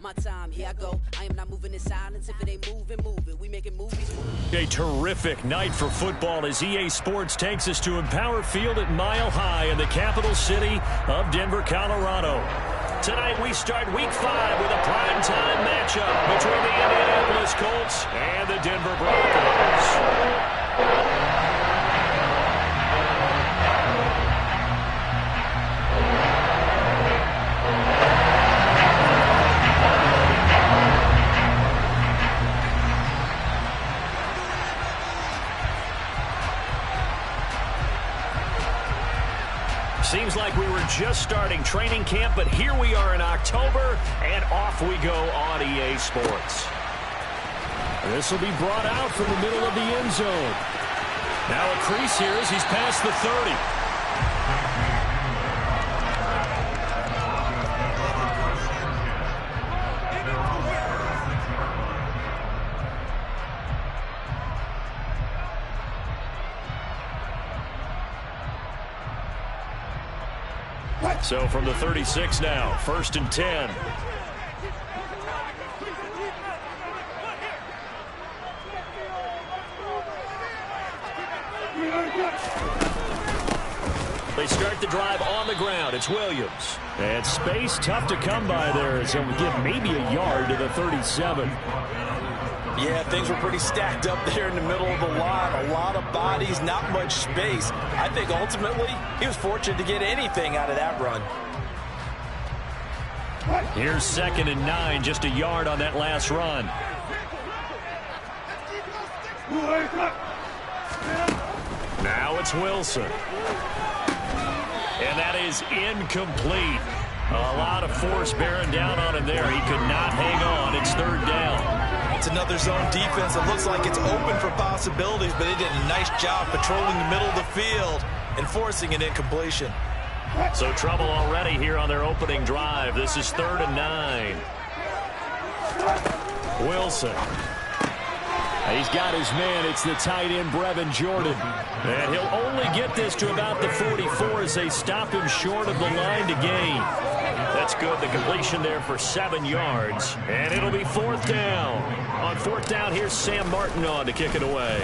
my time. Here I go. I am not moving in silence. If it ain't moving, move it. We making movies. A terrific night for football as EA Sports takes us to Empower Field at Mile High in the capital city of Denver, Colorado. Tonight we start Week 5 with a primetime matchup between the Indianapolis Colts and the Denver Broncos. Seems like we were just starting training camp, but here we are in October, and off we go on EA Sports. This will be brought out from the middle of the end zone. Now a crease here as he's past the 30. So from the 36 now, 1st and 10. They start the drive on the ground. It's Williams. And space tough to come by there. So we give maybe a yard to the 37. Yeah, things were pretty stacked up there in the middle of the line. A lot of bodies, not much space. I think ultimately he was fortunate to get anything out of that run. Here's 2nd and 9, just a yard on that last run. Now it's Wilson. And that is incomplete. A lot of force bearing down on him there. He could not hang on. It's 3rd down. It's another zone defense. It looks like it's open for possibilities, but they did a nice job patrolling the middle of the field and forcing an incompletion. So trouble already here on their opening drive. This is 3rd and 9. Wilson. He's got his man. It's the tight end, Brevin Jordan. And he'll only get this to about the 44 as they stop him short of the line to gain. That's good. The completion there for 7 yards. And it'll be 4th down. On 4th down, here's Sam Martin on to kick it away.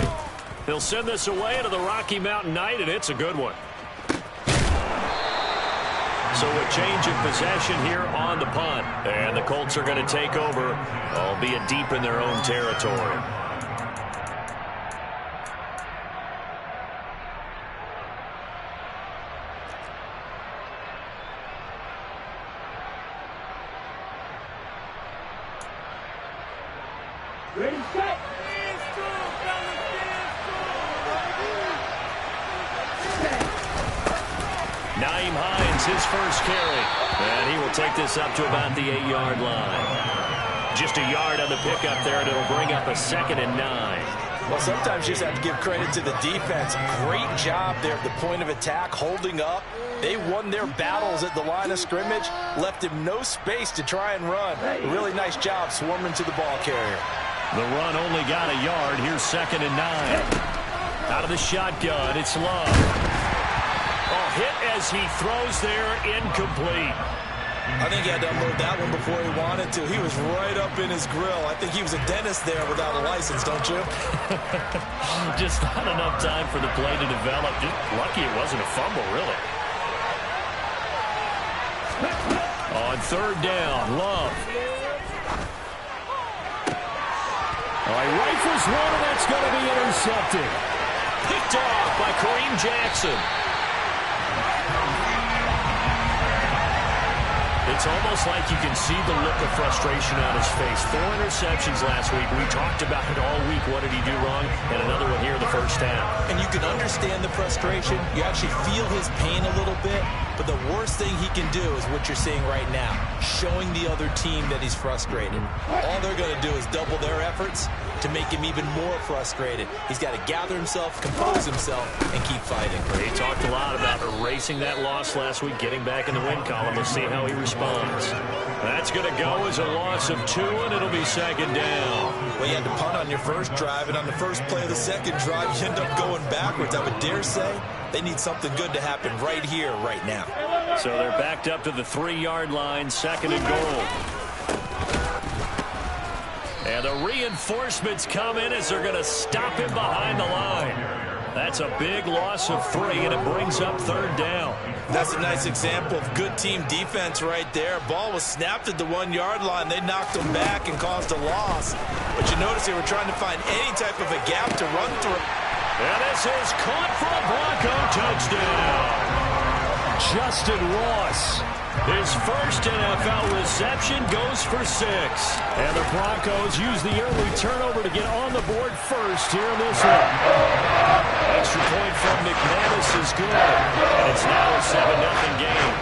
They'll send this away to the Rocky Mountain Knight, and it's a good one. So a change of possession here on the punt. And the Colts are going to take over, albeit deep in their own territory. Ready, set. Naeem Hines, his first carry. And he will take this up to about the 8-yard line. Just a yard on the pickup there, and it'll bring up a 2nd and 9. Well, sometimes you just have to give credit to the defense. Great job there at the point of attack, holding up. They won their battles at the line of scrimmage, left him no space to try and run. A really nice job swarming to the ball carrier. The run only got a yard. Here's 2nd and 9. Out of the shotgun, it's Love. Oh, hit as he throws there, incomplete. I think he had to unload that one before he wanted to. He was right up in his grill. I think he was a dentist there without a license, don't you? Just not enough time for the play to develop. Just lucky it wasn't a fumble, really. On 3rd down, Love. All right, rifles one, and that's going to be intercepted. Picked off by Kareem Jackson. It's almost like you can see the look of frustration on his face. 4 interceptions last week. We talked about it all week. What did he do wrong? And another one here in the first half. And you can understand the frustration. You actually feel his pain a little bit. But the worst thing he can do is what you're seeing right now, showing the other team that he's frustrated. All they're going to do is double their efforts to make him even more frustrated. He's got to gather himself, compose himself, and keep fighting. He talked a lot about erasing that loss last week, getting back in the win column. We'll see how he responds. That's going to go as a loss of 2, and it'll be 2nd down. Well, you had to punt on your first drive, and on the first play of the second drive, you end up going backwards. I would dare say they need something good to happen right here, right now. So they're backed up to the 3-yard line, 2nd and goal. And the reinforcements come in as they're going to stop him behind the line. That's a big loss of 3, and it brings up 3rd down. That's a nice example of good team defense right there. Ball was snapped at the 1-yard line. They knocked him back and caused a loss. But you notice they were trying to find any type of a gap to run through. And this is caught for a Bronco touchdown. Justin Ross, his first NFL reception, goes for 6. And the Broncos use the early turnover to get on the board first here in this one. Extra point from McManus is good. And it's now a 7-0 game.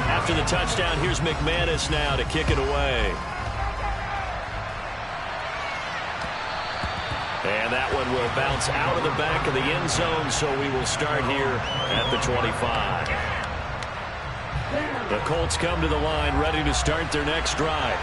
After the touchdown, here's McManus now to kick it away. And that one will bounce out of the back of the end zone, so we will start here at the 25. The Colts come to the line, ready to start their next drive.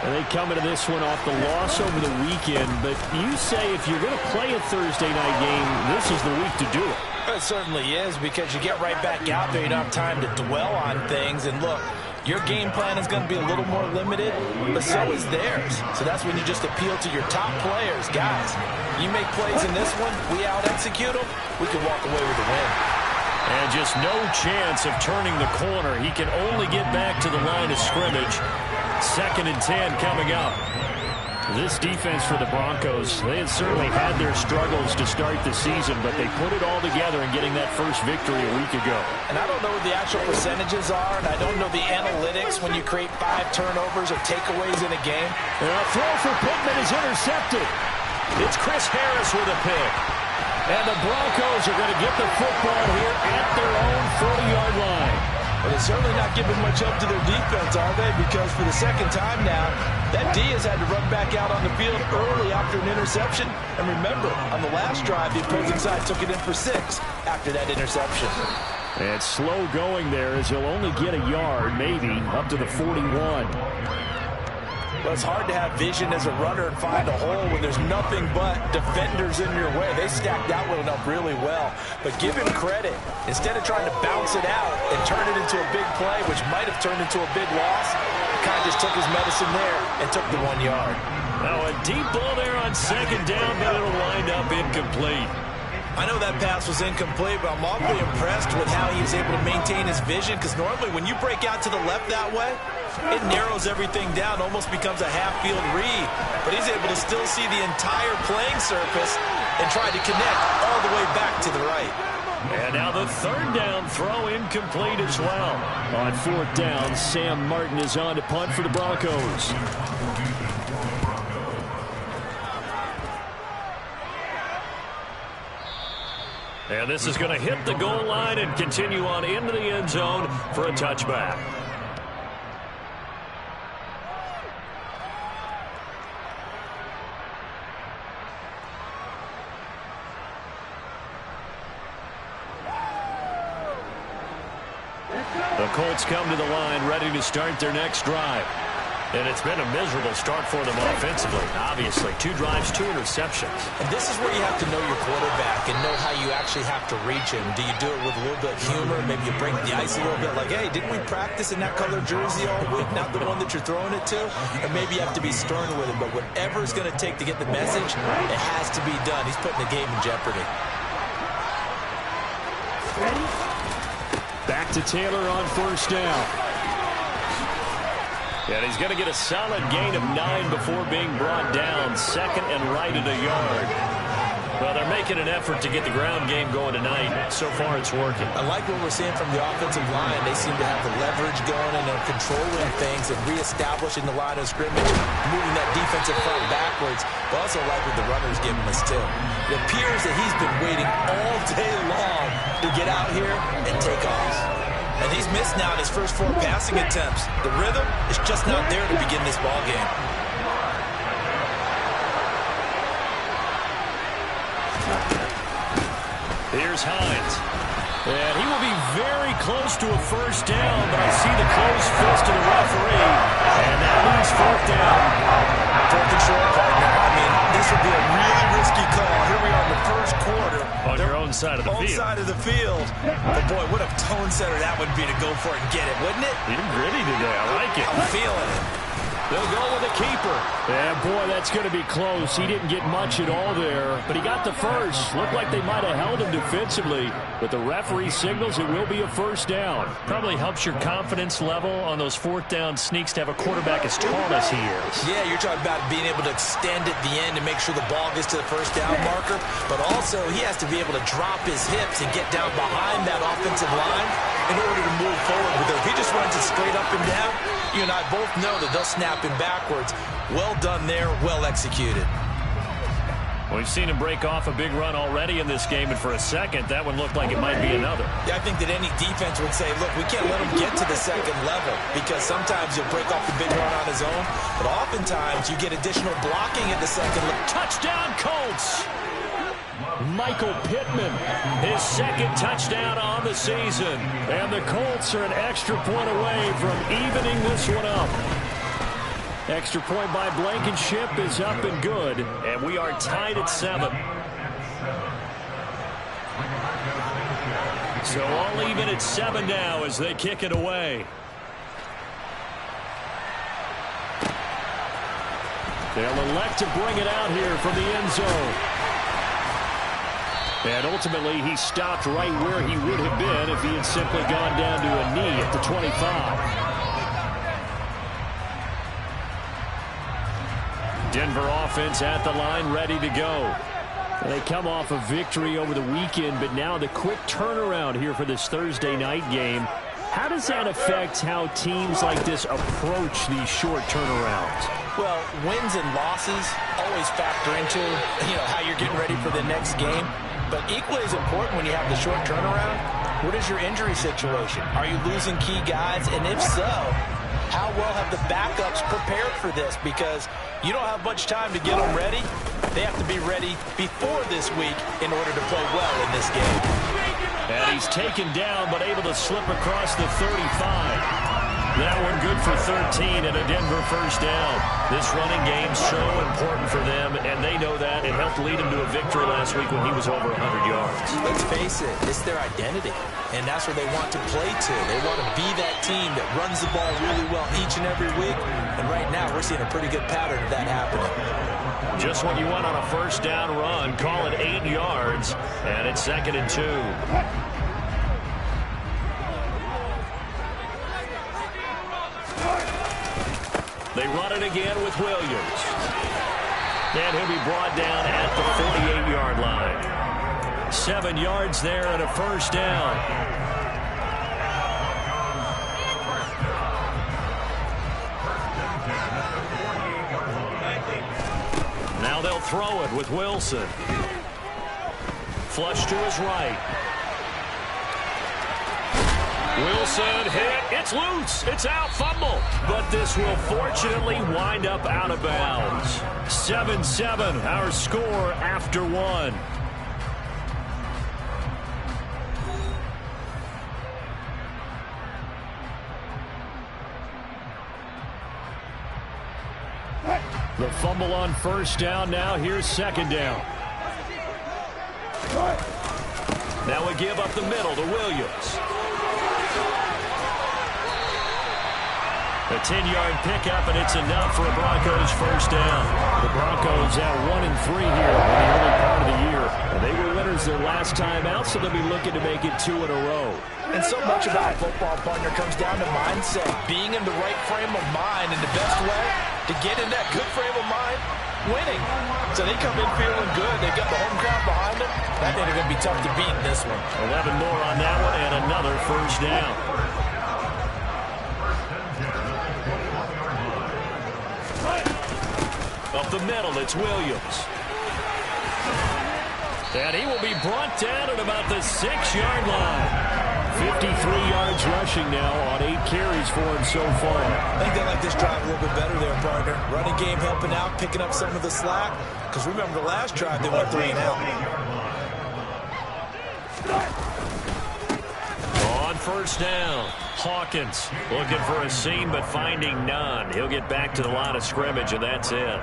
And they come into this one off the loss over the weekend, but you say if you're going to play a Thursday night game, this is the week to do it. It certainly is, because you get right back out there. You don't have time to dwell on things. And look, your game plan is going to be a little more limited, but so is theirs. So that's when you just appeal to your top players. Guys, you make plays in this one, we out-execute them, we can walk away with a win. And just no chance of turning the corner. He can only get back to the line of scrimmage. 2nd and 10 coming up. This defense for the Broncos, they had certainly had their struggles to start the season, but they put it all together in getting that first victory a week ago. And I don't know what the actual percentages are, and I don't know the analytics when you create 5 turnovers or takeaways in a game. And a throw for Pittman is intercepted. It's Chris Harris with a pick. And the Broncos are going to get the football here at their own 40-yard line. Well, they're certainly not giving much up to their defense, are they? Because for the second time now, that D has had to run back out on the field early after an interception. And remember, on the last drive, the opposing side took it in for 6 after that interception. And slow going there as he'll only get a yard, maybe, up to the 41. Well, it's hard to have vision as a runner and find a hole when there's nothing but defenders in your way. They stacked that one up really well. But give him credit. Instead of trying to bounce it out and turn it into a big play, which might have turned into a big loss, he kind of just took his medicine there and took the 1 yard. Now a deep ball there on 2nd down, but it'll wind up incomplete. I know that pass was incomplete, but I'm awfully impressed with how he was able to maintain his vision, because normally when you break out to the left that way, it narrows everything down, almost becomes a half-field read. But he's able to still see the entire playing surface and try to connect all the way back to the right. And now the 3rd down throw incomplete as well. On 4th down, Sam Martin is on to punt for the Broncos. And this is going to hit the goal line and continue on into the end zone for a touchback. The Colts come to the line ready to start their next drive. And it's been a miserable start for them offensively. Obviously, 2 drives, 2 interceptions. And this is where you have to know your quarterback and know how you actually have to reach him. Do you do it with a little bit of humor? Maybe you break the ice a little bit, like, hey, didn't we practice in that color jersey all week, not the one that you're throwing it to? Or maybe you have to be stern with him. But whatever it's going to take to get the message, it has to be done. He's putting the game in jeopardy. Ready? Back to Taylor on 1st down. And he's going to get a solid gain of 9 before being brought down. 2nd and right at a yard. Well, they're making an effort to get the ground game going tonight. So far, it's working. I like what we're seeing from the offensive line. They seem to have the leverage going and they're controlling things and reestablishing the line of scrimmage, moving that defensive front backwards. But also like what the runner's giving us, too. It appears that he's been waiting all day long to get out here and take off. And he's missed now in his first 4 passing attempts. The rhythm is just not there to begin this ball game. Here's Hines. And he will be very close to a 1st down, but I see the closed fist of the referee. And that means 4th down. On your own side of the field. Own side of the field. But, boy, what a tone setter that would be to go for it and get it, wouldn't it? You're gritty today. I like it. I'm feeling it. They'll go with the keeper. Yeah, boy, that's going to be close. He didn't get much at all there, but he got the first. Looked like they might have held him defensively, but the referee signals it will be a first down. Probably helps your confidence level on those fourth down sneaks to have a quarterback as tall as he is. Yeah, you're talking about being able to extend at the end to make sure the ball gets to the first down marker, but also he has to be able to drop his hips and get down behind that offensive line in order to move forward with it. If he just runs it straight up and down, you and I both know that they'll snap him backwards. Well done there, well executed. We've seen him break off a big run already in this game, and for a second, that one looked like it might be another. Yeah, I think that any defense would say, look, we can't let him get to the second level because sometimes he'll break off the big run on his own, but oftentimes you get additional blocking at the second level. Touchdown, Colts! Michael Pittman, his second touchdown on the season. And the Colts are an extra point away from evening this one up. Extra point by Blankenship is up and good, and we are tied at 7. So all even at 7 now as they kick it away. They'll elect to bring it out here from the end zone. And ultimately, he stopped right where he would have been if he had simply gone down to a knee at the 25. Denver offense at the line, ready to go. They come off a victory over the weekend, but now the quick turnaround here for this Thursday night game. How does that affect how teams like this approach these short turnarounds? Well, wins and losses always factor into, how you're getting ready for the next game. But equally as important when you have the short turnaround, what is your injury situation? Are you losing key guys? And if so, how well have the backups prepared for this? Because you don't have much time to get them ready. They have to be ready before this week in order to play well in this game. And he's taken down but able to slip across the 35. That one good for 13 and a Denver first down. This running game's so important for them, and they know that. It helped lead him to a victory last week when he was over 100 yards. Let's face it, it's their identity, and that's what they want to play to. They want to be that team that runs the ball really well each and every week, and right now we're seeing a pretty good pattern of that happening. Just what you want on a first down run. Call it 8 yards, and it's 2nd and 2. They run it again with Williams. And he'll be brought down at the 48-yard line. 7 yards there and a first down. Now they'll throw it with Wilson. Flush to his right. Wilson hit. It's loose. It's out. Fumble. But this will fortunately wind up out of bounds. 7-7, our score after 1. The fumble on first down. Now here's 2nd down. Now we give up the middle to Williams. A 10-yard pickup, and it's enough for a Broncos first down. The Broncos at 1-3 here in the early part of the year. And they were winners their last time out, so they'll be looking to make it 2 in a row. And so much about football, partner, comes down to mindset. Being in the right frame of mind, and the best way to get in that good frame of mind, winning. So they come in feeling good. They've got the home crowd behind them. I think they're going to be tough to beat in this one. 11 more on that one, and another first down. Up the middle, it's Williams. And he will be brought down at about the 6-yard line. 53 yards rushing now on 8 carries for him so far. I think they like this drive a little bit better there, partner. Running game helping out, picking up some of the slack. Because remember the last drive, they went 3 and out. On first down, Hawkins looking for a seam but finding none. He'll get back to the line of scrimmage, and that's it.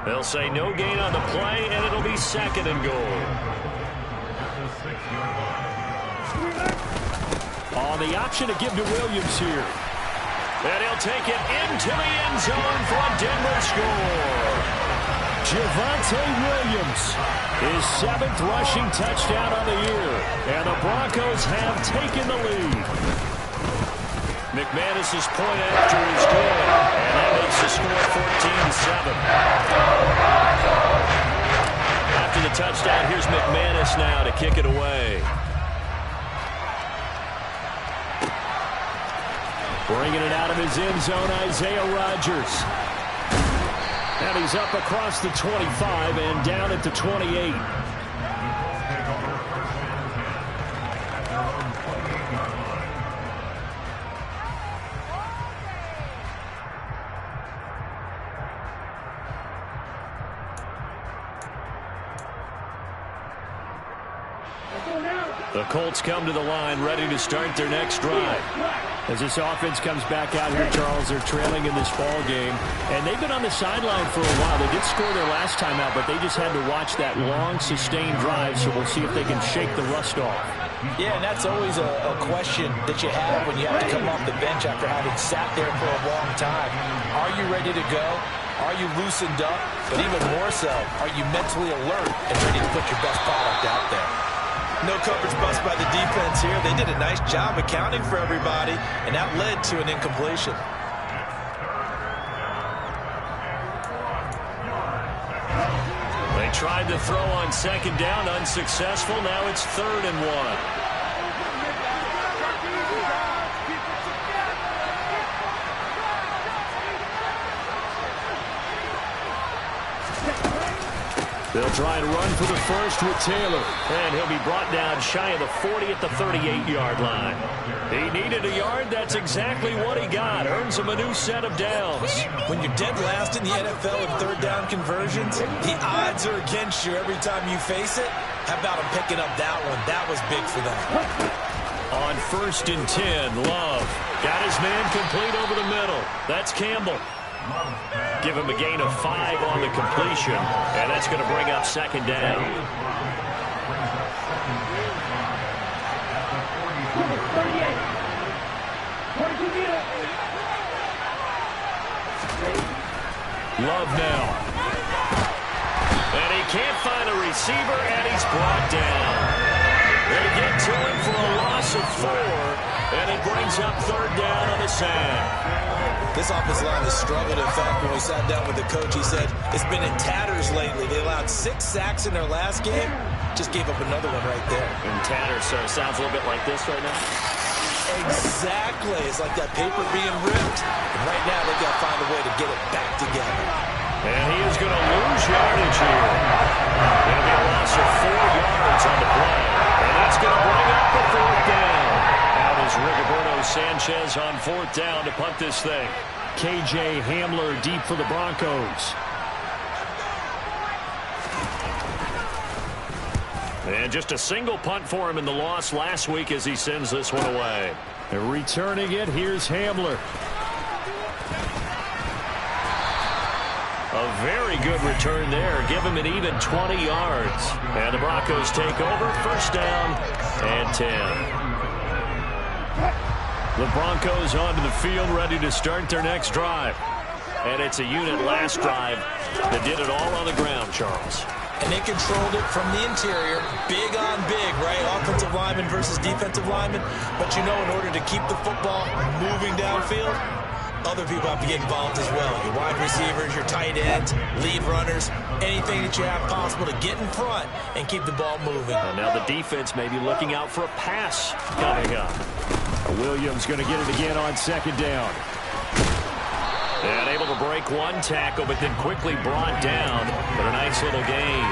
They'll say no gain on the play, and it'll be 2nd and goal. draw. The option to give to Williams here. And he'll take it into the end zone for a Denver score. Javonte Williams, his 7th rushing touchdown on the year. And the Broncos have taken the lead. McManus's point after is good. And that makes the score 14-7. After the touchdown, here's McManus now to kick it away. Bringing it out of his end zone, Isaiah Rodgers. And he's up across the 25 and down at the 28. The Colts come to the line, ready to start their next drive. As this offense comes back out here, Charles, they're trailing in this ball game. And they've been on the sideline for a while. They did score their last time out, but they just had to watch that long, sustained drive, so we'll see if they can shake the rust off. Yeah, and that's always a question that you have when you have to come off the bench after having sat there for a long time. Are you ready to go? Are you loosened up? But even more so, are you mentally alert and ready to put your best product out there? No coverage bust by the defense here. They did a nice job accounting for everybody, and that led to an incompletion. They tried to throw on second down, unsuccessful. Now it's 3rd and 1. They'll try and run for the first with Taylor. And he'll be brought down shy of the 40 at the 38-yard line. He needed a yard. That's exactly what he got. Earns him a new set of downs. When you're dead last in the NFL in 3rd down conversions, the odds are against you every time you face it. How about him picking up that one? That was big for them. On 1st and 10, Love got his man complete over the middle. That's Campbell. Give him a gain of 5 on the completion, and that's going to bring up 2nd down. Love now. And he can't find a receiver, and he's brought down. They get to him for a loss of 4, and it brings up 3rd down on the sack. This offensive line has struggled. In fact, when we sat down with the coach, he said it's been in tatters lately. They allowed 6 sacks in their last game. Just gave up another one right there. In tatters, so it sounds a little bit like this right now. Exactly. It's like that paper being ripped. And right now, they've got to find a way to get it back together. And he is going to lose yardage here. It'll be a loss of 4 yards on the play. And that's going to bring up the 4th down. Out is Rigoberto Sanchez on 4th down to punt this thing. KJ Hamler deep for the Broncos. And just a single punt for him in the loss last week as he sends this one away. And returning it, here's Hamler. A very good return there. Give him an even 20 yards. And the Broncos take over. 1st down and 10. The Broncos onto the field, ready to start their next drive. And it's a unit last drive that did it all on the ground, Charles. And they controlled it from the interior. Big on big, right? Offensive lineman versus defensive lineman. But you know, in order to keep the football moving downfield, other people have to get involved as well. Your wide receivers, your tight ends, lead runners, anything that you have possible to get in front and keep the ball moving. And now the defense may be looking out for a pass coming up. Williams going to get it again on 2nd down. And able to break one tackle, but then quickly brought down. But a nice little gain.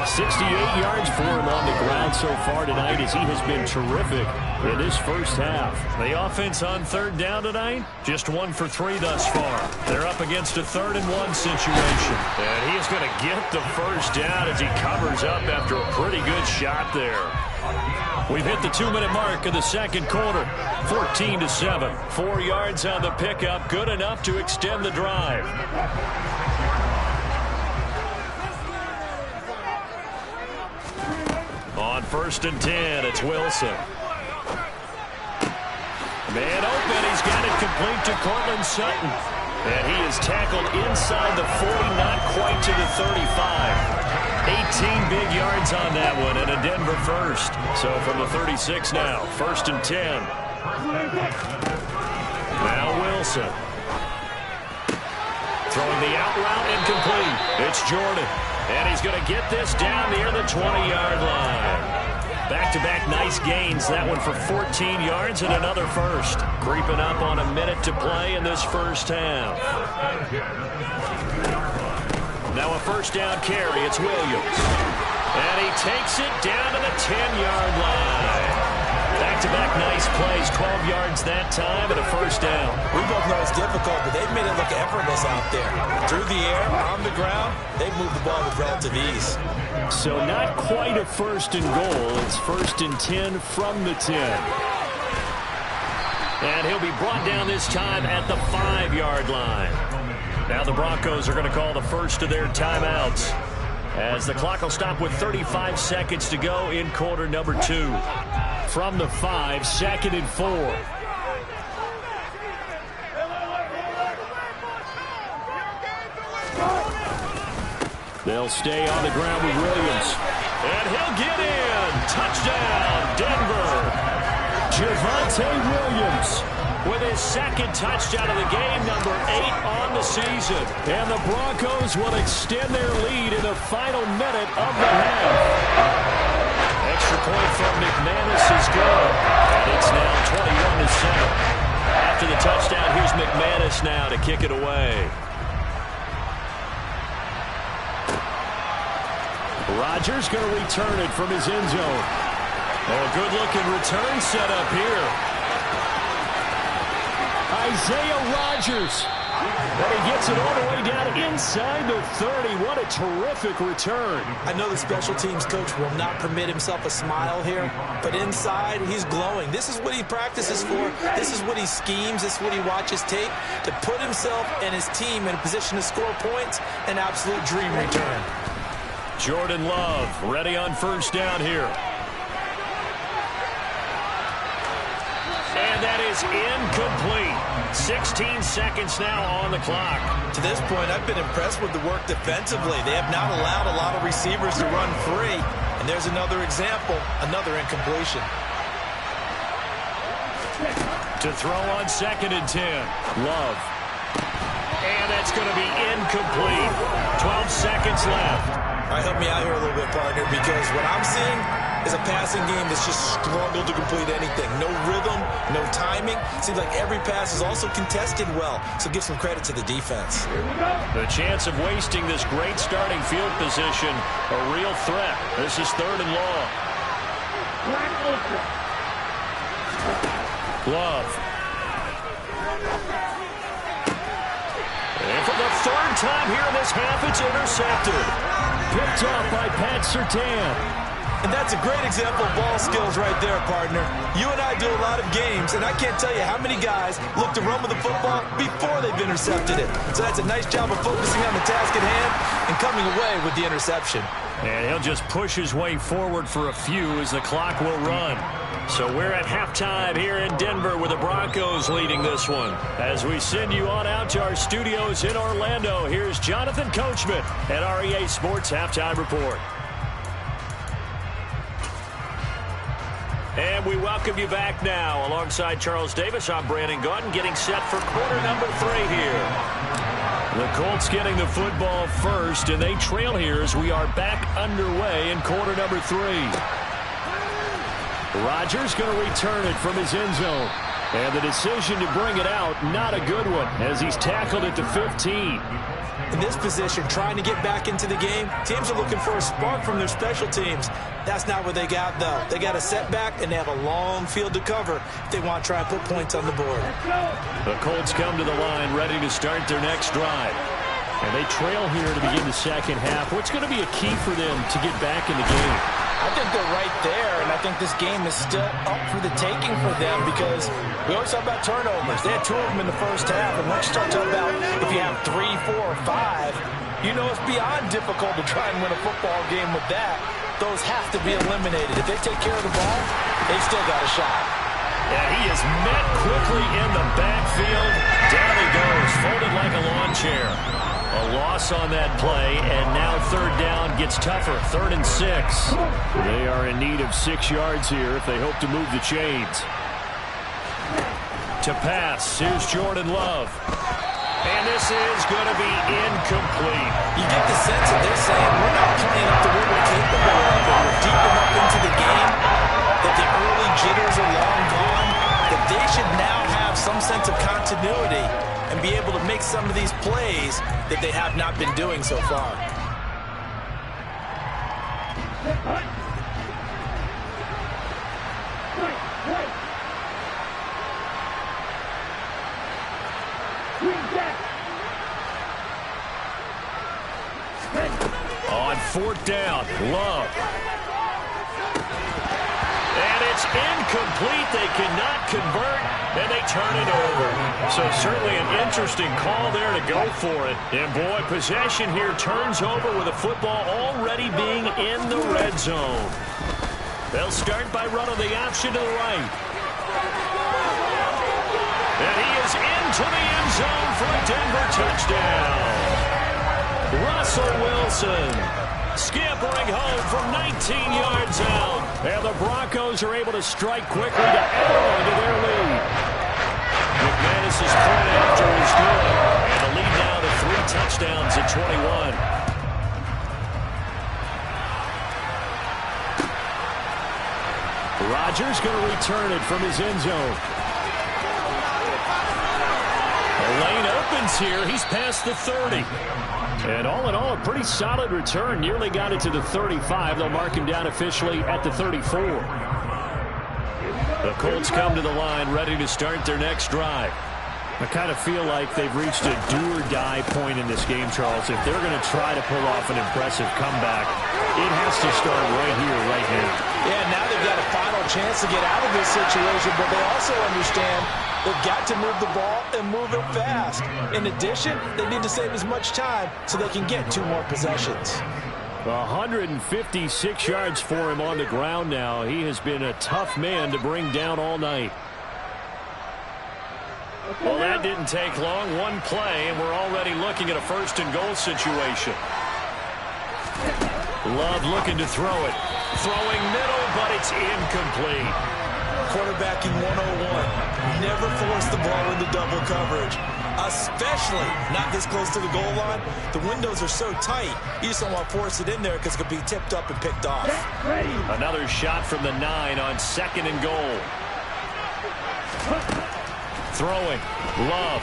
68 yards for him on the ground so far tonight as he has been terrific in this first half. The offense on 3rd down tonight, just 1 for 3 thus far. They're up against a 3rd and 1 situation. And he is going to get the 1st down as he covers up after a pretty good shot there. We've hit the 2-minute mark of the 2nd quarter. 14-7. 4 yards on the pickup. Good enough to extend the drive. On 1st and 10, it's Wilson. Man open. He's got it complete to Cortland Sutton. And he is tackled inside the 40, not quite to the 35. 18 big yards on that one, and a Denver first. So from the 36 now, 1st and 10. Now Wilson. Throwing the out route incomplete. It's Jordan. And he's going to get this down near the 20-yard line. Back-to-back nice gains. That one for 14 yards and another first. Creeping up on a minute to play in this first half. Now a first down carry. It's Williams. And he takes it down to the 10-yard line. Back-to-back nice plays. 12 yards that time and a first down. We both know it's difficult, but they've made it look effortless out there. Through the air, on the ground, they've moved the ball with relative ease. So not quite a 1st and goal. It's 1st and 10 from the 10. And he'll be brought down this time at the 5-yard line. Now the Broncos are going to call the first of their timeouts, as the clock will stop with 35 seconds to go in quarter number 2. From the 5, 2nd and 4. They'll stay on the ground with Williams. And he'll get in. Touchdown, Denver. Javonte Williams with his 2nd touchdown of the game, number 8 on the season. And the Broncos will extend their lead in the final minute of the half. Extra point from McManus is good. And it's now 21-7. After the touchdown, here's McManus now to kick it away. Rodgers going to return it from his end zone. Oh, good-looking return set up here. Isaiah Rodgers. And he gets it all the way down inside the 30. What a terrific return. I know the special teams coach will not permit himself a smile here, but inside, he's glowing. This is what he practices for. This is what he schemes. This is what he watches tape to put himself and his team in a position to score points. An absolute dream return. Jordan Love ready on first down here. And that is incomplete. 16 seconds now on the clock. To this point, I've been impressed with the work defensively. They have not allowed a lot of receivers to run free. And there's another example, another incompletion. To throw on 2nd and 10. Love. And that's going to be incomplete. 12 seconds left. All right, help me out here a little bit, partner, because what I'm seeing is a passing game that's just struggled to complete anything. No rhythm, no timing. Seems like every pass is also contested well, so give some credit to the defense. The chance of wasting this great starting field position, a real threat. This is 3rd and long. Love. And for the 3rd time here in this half, it's intercepted. Picked off by Pat Surtain. And that's a great example of ball skills right there, partner. You and I do a lot of games, and I can't tell you how many guys look to run with the football before they've intercepted it. So that's a nice job of focusing on the task at hand and coming away with the interception. And he'll just push his way forward for a few as the clock will run. So we're at halftime here in Denver with the Broncos leading this one. As we send you on out to our studios in Orlando, here's Jonathan Coachman at REA Sports Halftime Report. And we welcome you back now. Alongside Charles Davis, I'm Brandon Gaudin, getting set for quarter number 3 here. The Colts getting the football first, and they trail here as we are back underway in quarter number 3. Rodgers going to return it from his end zone. And the decision to bring it out, not a good one, as he's tackled at the 15. In this position, trying to get back into the game, teams are looking for a spark from their special teams. That's not what they got, though. They got a setback, and they have a long field to cover if they want to try and put points on the board. The Colts come to the line ready to start their next drive. And they trail here to begin the second half. What's going to be a key for them to get back in the game? I think they're right there, and I think this game is still up for the taking for them because we always talk about turnovers. They had 2 of them in the first half, and once you start talking about if you have 3, 4, or 5, you know it's beyond difficult to try and win a football game with that. Those have to be eliminated. If they take care of the ball, they've still got a shot. And he is met quickly in the backfield. Down he goes, folded like a lawn chair. A loss on that play, and now third down gets tougher. 3rd and 6. They are in need of 6 yards here if they hope to move the chains. To pass, here's Jordan Love. And this is going to be incomplete. You get the sense that they're saying, we're not playing up to what we're capable of, and we're deep enough into the game that the early jitters are long gone, that they should now have some sense of continuity and be able to make some of these plays that they have not been doing so far. On 4th down, Love. And it's incomplete. They cannot convert, and they turn it over. So certainly an interesting call there to go for it. And boy, possession here turns over with the football already being in the red zone. They'll start by running the option to the right. And he is into the end zone for a Denver touchdown. Russell Wilson scampering home from 19 yards out. And the Broncos are able to strike quickly to add into their lead. McManus's point after is good. And the lead now to 3 touchdowns at 21. Rodgers going to return it from his end zone. The lane opens here. He's past the 30. And all in all, a pretty solid return. Nearly got it to the 35. They'll mark him down officially at the 34. The Colts come to the line ready to start their next drive. I kind of feel like they've reached a do-or-die point in this game, Charles. If they're going to try to pull off an impressive comeback, it has to start right here, right now. Yeah, now they've got a final chance to get out of this situation, but they also understand they've got to move the ball and move it fast. In addition, they need to save as much time so they can get 2 more possessions. 156 yards for him on the ground now. He has been a tough man to bring down all night. Well, that didn't take long. 1 play, and we're already looking at a 1st and goal situation. Love looking to throw it. Throwing middle, but it's incomplete. Quarterbacking 101. Never force the ball into double coverage, especially not this close to the goal line. The windows are so tight, you just don't want to force it in there because it could be tipped up and picked off. Another shot from the 9 on 2nd and goal. Throwing. Love.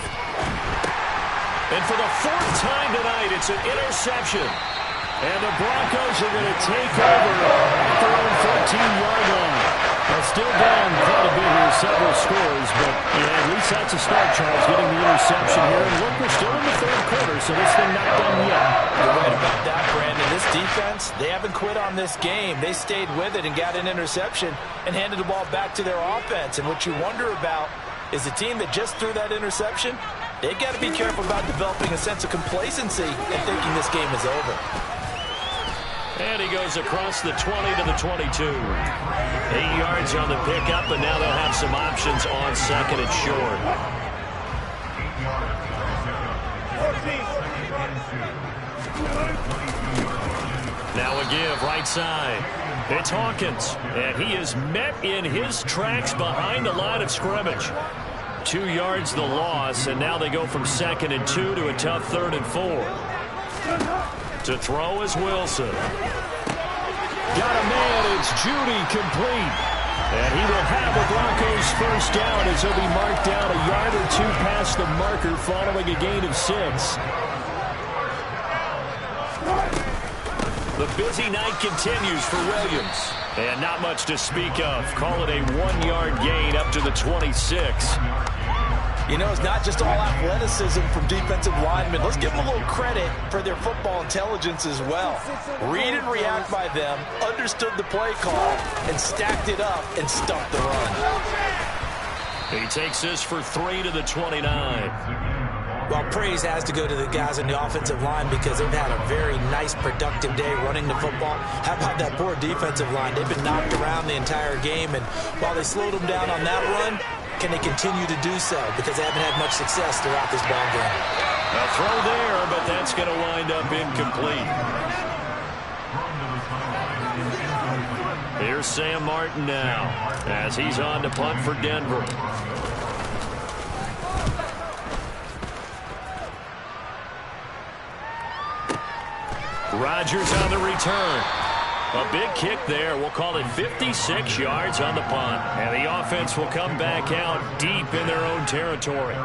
And for the 4th time tonight, it's an interception. And the Broncos are going to take over at their own 14-yard line. They're still down quite a bit here, several scores, but yeah, at least that's a start, Charles, getting the interception here. And look, we're still in the 3rd quarter, so this thing not done yet. You're right about that, Brandon. This defense, they haven't quit on this game. They stayed with it and got an interception and handed the ball back to their offense. And what you wonder about is the team that just threw that interception, they've got to be careful about developing a sense of complacency and thinking this game is over. And he goes across the 20 to the 22. 8 yards on the pickup, and now they'll have some options on 2nd and short. Now a give, right side. It's Hawkins, and he is met in his tracks behind the line of scrimmage. 2 yards the loss, and now they go from 2nd and 2 to a tough 3rd and 4. To throw is Wilson. Got a man, it's Judy, complete. And he will have the Broncos 1st down as he'll be marked down a yard or 2 past the marker following a gain of 6. The busy night continues for Williams. And not much to speak of. Call it a 1-yard gain up to the 26. You know, it's not just all athleticism from defensive linemen. Let's give them a little credit for their football intelligence as well. Read and react by them, understood the play call, and stacked it up and stuffed the run. He takes this for 3 to the 29. Well, praise has to go to the guys on the offensive line because they've had a very nice, productive day running the football. How about that poor defensive line? They've been knocked around the entire game, and while they slowed them down on that run, can they continue to do so? Because they haven't had much success throughout this ball game. A throw there, but that's going to wind up incomplete. Here's Sam Martin now as he's on to punt for Denver. Rodgers on the return. A big kick there. We'll call it 56 yards on the punt. And the offense will come back out deep in their own territory.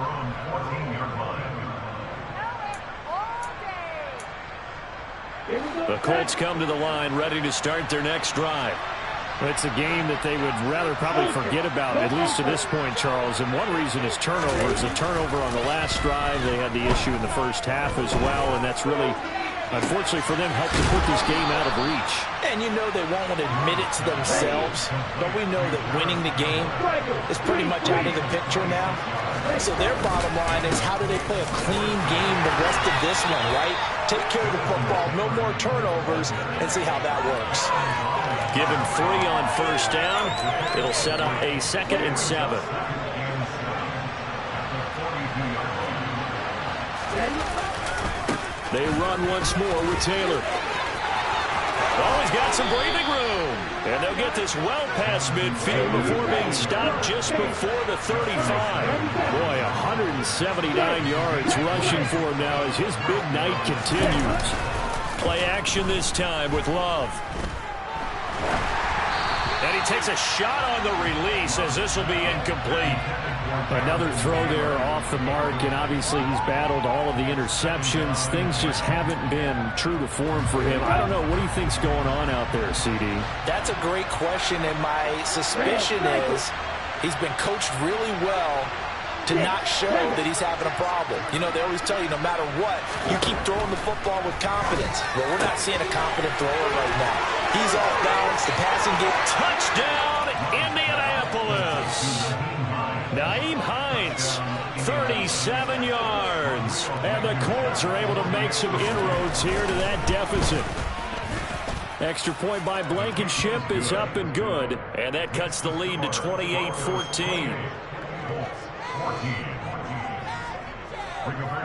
The Colts come to the line ready to start their next drive. It's a game that they would rather probably forget about, at least to this point, Charles. And one reason is turnovers. A turnover on the last drive. They had the issue in the first half as well, and that's really, unfortunately for them, helped to put this game out of reach. And you know they won't want to admit it to themselves, but we know that winning the game is pretty much out of the picture now. So their bottom line is, how do they play a clean game the rest of this one, right? Take care of the football, no more turnovers, and see how that works. Give him 3 on first down. It'll set up a 2nd and 7. They run once more with Taylor. Oh, he's got some breathing room. And they'll get this well past midfield before being stopped just before the 35. Boy, 179 yards rushing for him now as his big night continues. Play action this time with Love. And he takes a shot on the release as this will be incomplete. Another throw there off the mark, and obviously he's battled all of the interceptions. Things just haven't been true to form for him. I don't know. What do you think's going on out there, CD? That's a great question, and my suspicion is he's been coached really well to not show that he's having a problem. You know, they always tell you no matter what, you keep throwing the football with confidence. Well, we're not seeing a confident thrower right now. He's off balance. The passing game. Touchdown, Indianapolis. Nyheim Hines, 37 yards. And the Colts are able to make some inroads here to that deficit. Extra point by Blankenship is up and good. And that cuts the lead to 28-14.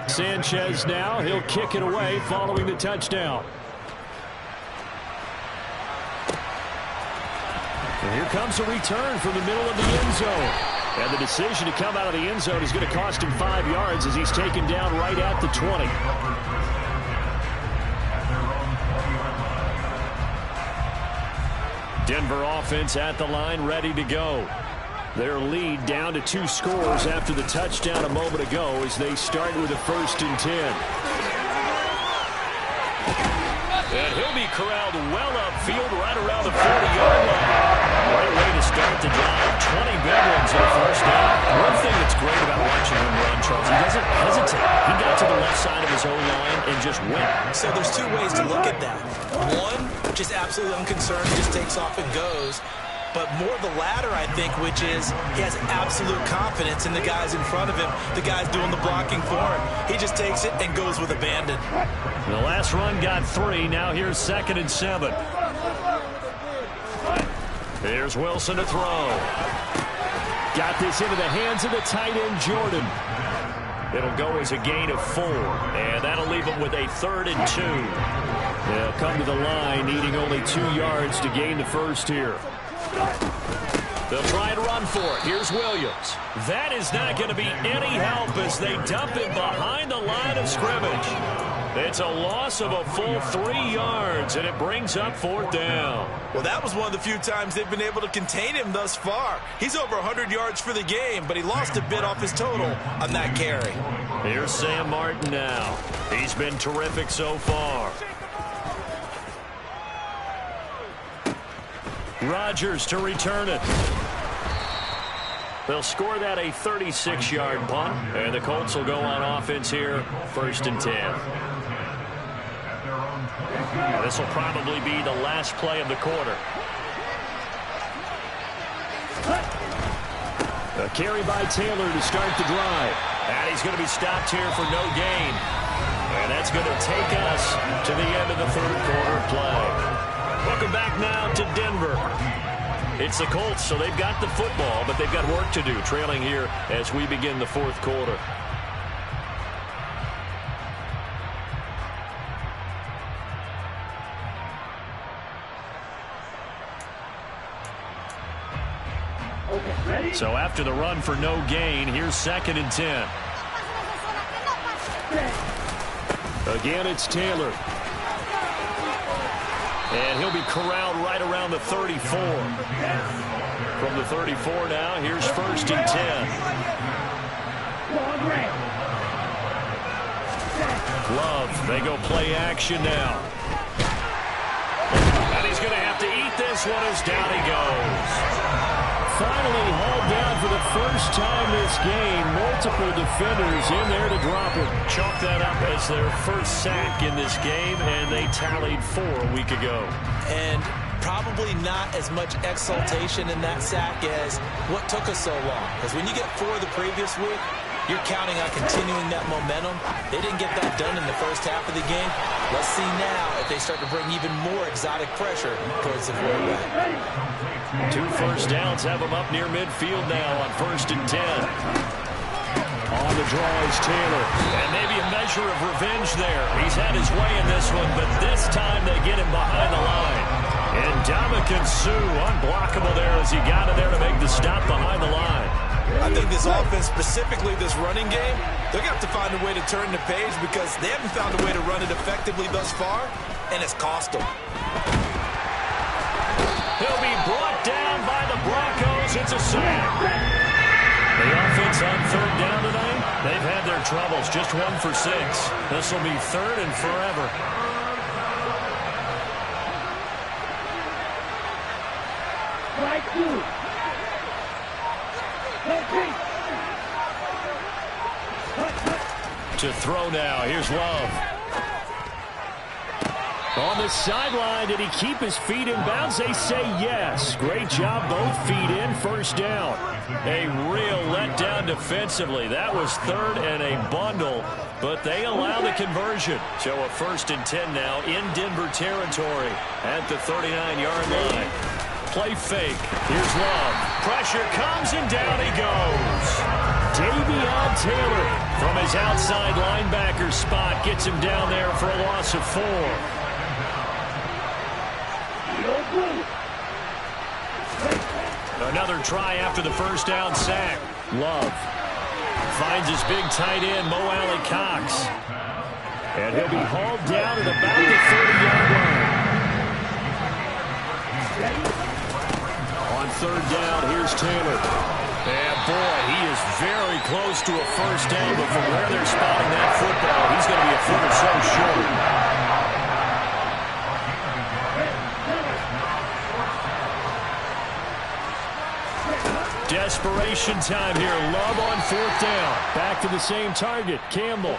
Sanchez now, he'll kick it away following the touchdown. And here comes a return from the middle of the end zone. And the decision to come out of the end zone is going to cost him 5 yards as he's taken down right at the 20. Denver offense at the line, ready to go. Their lead down to 2 scores after the touchdown a moment ago as they start with a 1st and 10. And he'll be corralled well upfield right around the 40-yard line. Great way to start the drive. 20 big ones in the first down. One thing that's great about watching him run, Charles, he doesn't hesitate. He got to the left side of his own line and just went. So there's 2 ways to look at that. One, just absolutely unconcerned, just takes off and goes. But more the latter, I think, which is he has absolute confidence in the guys in front of him, the guys doing the blocking for him. He just takes it and goes with abandon. The last run got 3. Now here's 2nd and 7. Here's Wilson to throw. Got this into the hands of the tight end, Jordan. It'll go as a gain of 4, and that'll leave him with a 3rd and 2. They'll come to the line, needing only 2 yards to gain the first here. They'll try and run for it. Here's Williams. That is not going to be any help as they dump it behind the line of scrimmage. It's a loss of a full 3 yards, and it brings up 4th down. Well, that was one of the few times they've been able to contain him thus far. He's over 100 yards for the game, but he lost a bit off his total on that carry. Here's Sam Martin now. He's been terrific so far. Rodgers to return it. They'll score that a 36-yard punt, and the Colts will go on offense here, 1st and 10. Now, this will probably be the last play of the quarter. A carry by Taylor to start the drive. And he's going to be stopped here for no gain. And that's going to take us to the end of the third quarter of play. Welcome back now to Denver. It's the Colts, so they've got the football, but they've got work to do, trailing here as we begin the fourth quarter. So after the run for no gain, here's 2nd and 10. Again, it's Taylor. And he'll be corralled right around the 34. From the 34 now, here's 1st and 10. Love, they go play action now. And he's going to have to eat this one as down he goes. Finally hauled down for the first time this game. Multiple defenders in there to drop it. Chalk that up as their first sack in this game, and they tallied 4 a week ago. And probably not as much exultation in that sack as what took us so long. Because when you get 4 the previous week, you're counting on continuing that momentum. They didn't get that done in the first half of the game. Let's see now if they start to bring even more exotic pressure towards the quarterback. 2 first downs have them up near midfield now on 1st and 10. On the draw is Taylor. And maybe a measure of revenge there. He's had his way in this one, but this time they get him behind the line. And Ndamukong Suh unblockable there as he got in there to make the stop behind the line. I think this offense, specifically this running game, they're going to have to find a way to turn the page because they haven't found a way to run it effectively thus far, and it's cost them. He'll be brought down by the Broncos. It's a sack. The offense on 3rd down tonight, they've had their troubles. Just 1 for 6. This will be 3rd and forever. To throw now. Here's Love. On the sideline, did he keep his feet in bounds? They say yes. Great job, both feet in, 1st down. A real letdown defensively. That was 3rd and a bundle, but they allow the conversion. So a 1st and 10 now in Denver territory at the 39-yard line. Play fake. Here's Love. Pressure comes and down he goes. Davion Taylor from his outside linebacker spot gets him down there for a loss of 4. Another try after the 1st down sack. Love finds his big tight end, Mo Alley-Cox. And he'll be hauled down at about the 30-yard line. On 3rd down, here's Taylor. And boy, he is very close to a 1st down, but from where they're spotting that football, he's going to be a foot or so short. Desperation time here. Love on 4th down. Back to the same target. Campbell.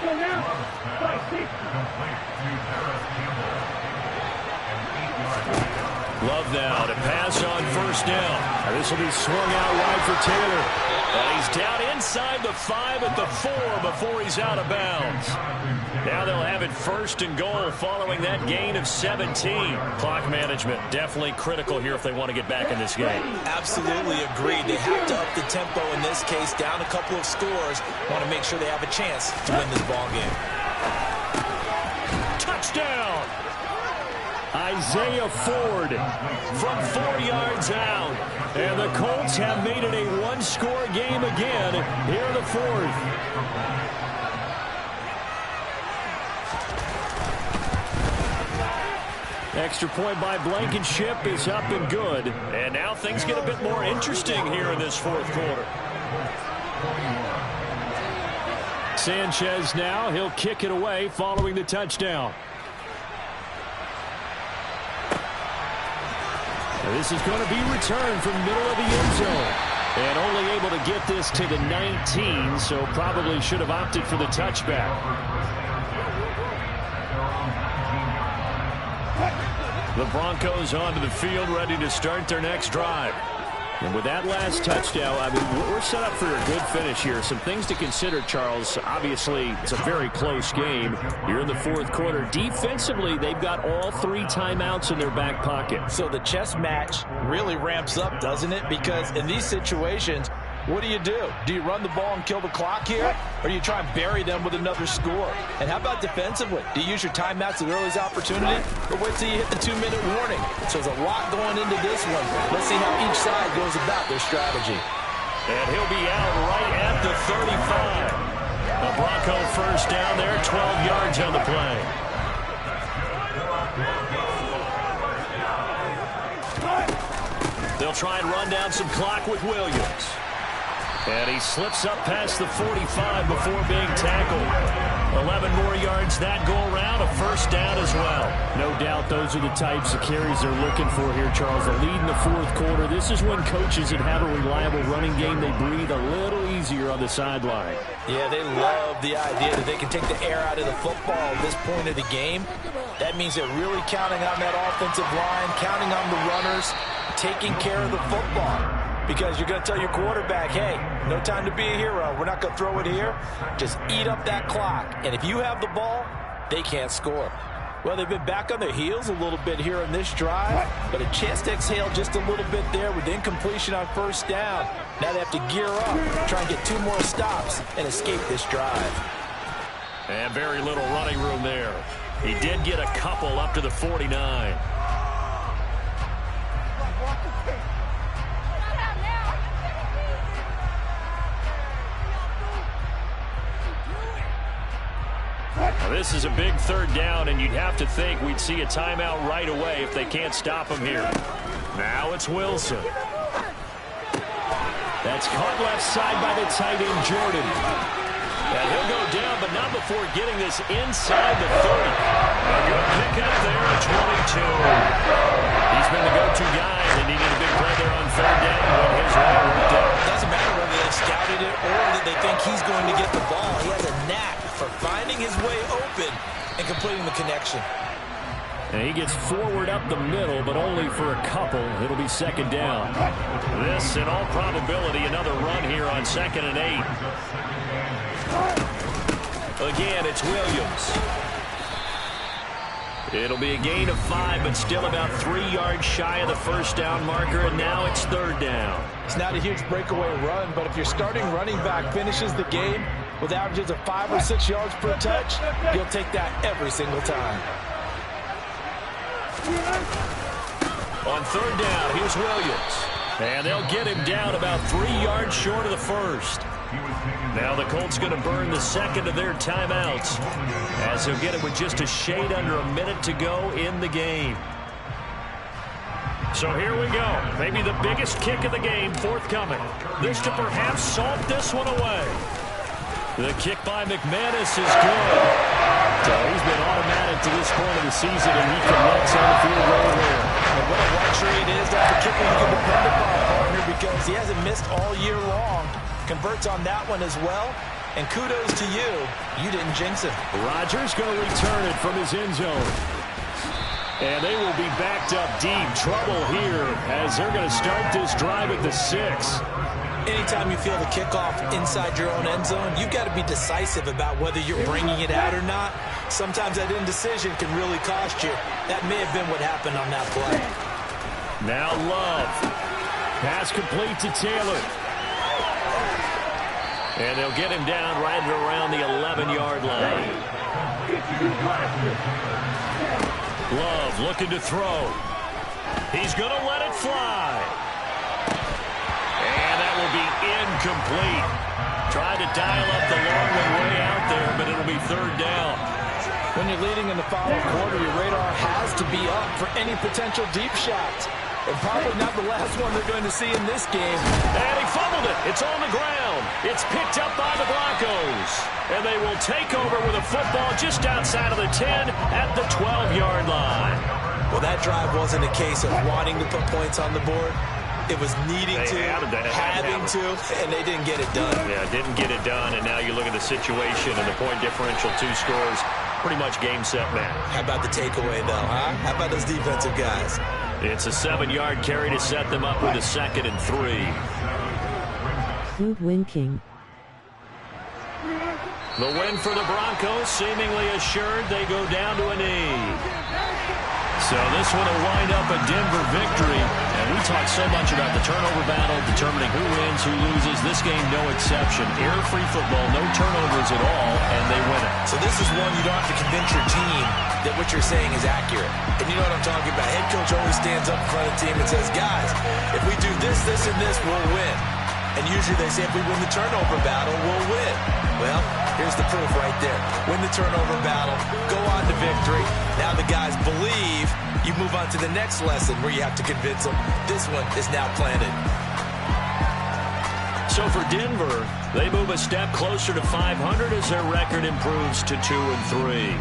Love now to pass on 1st down. This will be swung out wide for Taylor. And he's down inside the 5 at the 4 before he's out of bounds. Now they'll have it 1st and goal following that gain of 17. Clock management definitely critical here if they want to get back in this game. Absolutely agreed. They have to up the tempo in this case, down a couple of scores. Want to make sure they have a chance to win this ball game. Touchdown! Isaiah Ford from 4 yards out. And the Colts have made it a 1-score game again here in the 4th. Extra point by Blankenship is up and good. And now things get a bit more interesting here in this 4th quarter. Sanchez now, he'll kick it away following the touchdown. This is going to be returned from the middle of the end zone. And only able to get this to the 19, so probably should have opted for the touchback. The Broncos onto the field, ready to start their next drive. And with that last touchdown, I mean, we're set up for a good finish here. Some things to consider, Charles. Obviously, it's a very close game. You're in the fourth quarter. Defensively, they've got all 3 timeouts in their back pocket. So the chess match really ramps up, doesn't it? Because in these situations, what do? Do you run the ball and kill the clock here? Or do you try and bury them with another score? And how about defensively? Do you use your timeouts at the earliest opportunity? Or wait till you hit the 2-minute warning? So there's a lot going into this one. Let's see how each side goes about their strategy. And he'll be out right at the 35. A Bronco first down there, 12 yards on the play. They'll try and run down some clock with Williams. And he slips up past the 45 before being tackled. 11 more yards that go around, a first down as well. No doubt those are the types of carries they're looking for here, Charles. The lead in the fourth quarter. This is when coaches that have a reliable running game, they breathe a little easier on the sideline. Yeah, they love the idea that they can take the air out of the football at this point of the game. That means they're really counting on that offensive line, counting on the runners, taking care of the football. Because you're going to tell your quarterback, hey, no time to be a hero. We're not going to throw it here. Just eat up that clock. And if you have the ball, they can't score. Well, they've been back on their heels a little bit here on this drive, but a chance to exhale just a little bit there with incompletion on first down. Now they have to gear up, try and get 2 more stops and escape this drive. And very little running room there. He did get a couple up to the 49. This is a big third down, and you'd have to think we'd see a timeout right away if they can't stop him here. Now it's Wilson. That's caught left side by the tight end, Jordan. And he'll go down, but not before getting this inside the 30. A good pick up there at 22. He's been the go-to guy. They needed a big play there on third down when his route worked out. It doesn't matter whether they scouted it or that they think he's going to get the ball. He has a knack for finding his way open and completing the connection. And he gets forward up the middle, but only for a couple. It'll be second down. This, in all probability, another run here on 2nd and 8. Again, it's Williams. It'll be a gain of 5, but still about 3 yards shy of the first down marker, and now it's third down. It's not a huge breakaway run, but if your starting running back finishes the game with averages of 5 or 6 yards per touch, you'll take that every single time. On third down, here's Williams. And they'll get him down about 3 yards short of the first. Now the Colts going to burn the second of their timeouts, as he'll get it with just a shade under a minute to go in the game. So here we go. Maybe the biggest kick of the game forthcoming. This to perhaps salt this one away. The kick by McManus is good. So he's been automatic to this point of the season, and he connects on the field goal there. And what a luxury it is to have a kicker you can depend upon, partner, because he hasn't missed all year long. Converts on that one as well. And kudos to you. You didn't jinx it. Rodgers going to return it from his end zone. And they will be backed up deep. Trouble here as they're going to start this drive at the 6. Anytime you feel the kickoff inside your own end zone, you've got to be decisive about whether you're bringing it out or not. Sometimes that indecision can really cost you. That may have been what happened on that play. Now Love. Pass complete to Taylor. And they'll get him down right around the 11-yard line. Love looking to throw. He's going to let it fly. And that will be incomplete. Tried to dial up the long way out there, but it'll be third down. When you're leading in the final quarter, your radar has to be up for any potential deep shots. And probably not the last one they're going to see in this game. And he fumbled it. It's on the ground. It's picked up by the Broncos. And they will take over with a football just outside of the 10 at the 12-yard line. Well, that drive wasn't a case of wanting to put points on the board. It was needing to, having to, and they didn't get it done. Yeah, didn't get it done, and now you look at the situation and the point differential, 2 scores. pretty much game, set, match. How about the takeaway, though, huh? How about those defensive guys? It's a 7-yard carry to set them up with a 2nd and 3. Food winking. The win for the Broncos, seemingly assured. They go down to a knee. So this one will wind up a Denver victory. And we talk so much about the turnover battle, determining who wins, who loses. This game, no exception. Error-free football, no turnovers at all, and they win it. So this is one you don't have to convince your team that what you're saying is accurate. And you know what I'm talking about. Head coach always stands up in front of the team and says, guys, if we do this, this, and this, we'll win. And usually they say if we win the turnover battle, we'll win. Well, here's the proof right there. Win the turnover battle, go on to victory. Now the guys believe. You move on to the next lesson where you have to convince them. This one is now planted. So for Denver, they move a step closer to 500 as their record improves to 2-3.